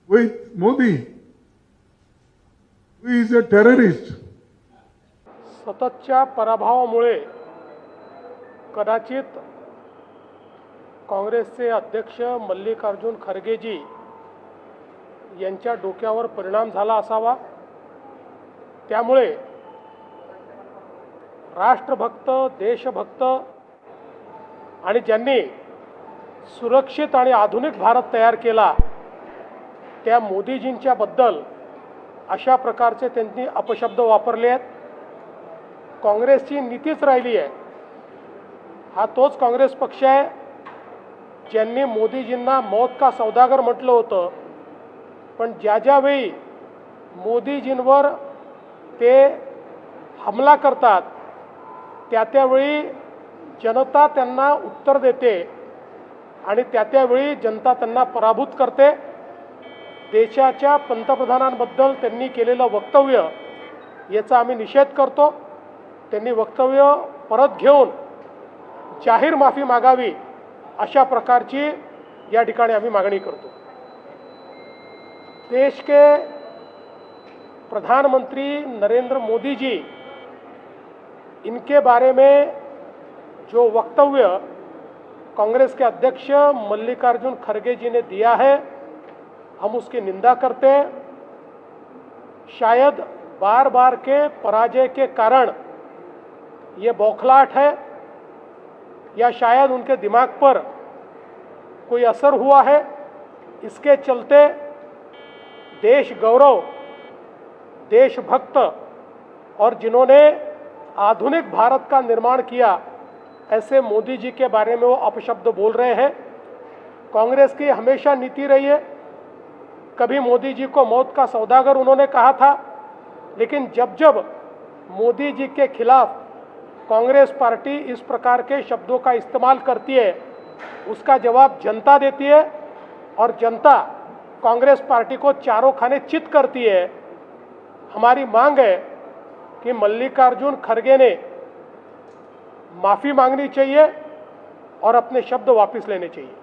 with Modi, who is a terrorist. सततच्या पराभवामुळे कदाचित काँग्रेसचे अध्यक्ष मल्लिकार्जुन खरगेजी यांच्या डोक्यावर परिणाम झाला असावा। त्यामुळे राष्ट्रभक्त, देशभक्त आणि ज्यांनी सुरक्षित आणि आधुनिक भारत तयार केला त्या मोदीजींच्या बद्दल अशा प्रकारचे त्यांनी अपशब्द वापरले आहेत। काँग्रेसची नीतीच राहिली आहे। हा तोच काँग्रेस पक्ष आहे ज्यांनी मोदीजींना मौत का सौदागर म्हटलं होतं, पण ज्या वेळी मोदीजींवर ते हमला करतात त्यावेळी जनता त्यांना उत्तर देते आणि त्यावेळी जनता त्यांना पराभूत करते। देशाच्या पंतप्रधानांबद्दल त्यांनी केलेलं वक्तव्य याचा आम्ही निषेध करतो। त्यांनी वक्तव्य परत घेऊन जाहीर माफी मागावी अशा प्रकारची या ठिकाणी आम्ही मागणी करतो। देश के प्रधानमंत्री नरेंद्र मोदी जी, इनके बारे में जो वक्तव्य कांग्रेस के अध्यक्ष मल्लिकार्जुन खरगे जी ने दिया है, हम उसकी निंदा करते हैं। शायद बार बार के पराजय के कारण ये बौखलाहट है या शायद उनके दिमाग पर कोई असर हुआ है। इसके चलते देश गौरव, देशभक्त और जिन्होंने आधुनिक भारत का निर्माण किया ऐसे मोदी जी के बारे में वो अपशब्द बोल रहे हैं। कांग्रेस की हमेशा नीति रही है, कभी मोदी जी को मौत का सौदागर उन्होंने कहा था, लेकिन जब मोदी जी के खिलाफ कांग्रेस पार्टी इस प्रकार के शब्दों का इस्तेमाल करती है उसका जवाब जनता देती है और जनता कांग्रेस पार्टी को चारों खाने चित करती है। हमारी मांग है कि मल्लिकार्जुन खरगे ने माफ़ी मांगनी चाहिए और अपने शब्द वापस लेने चाहिए।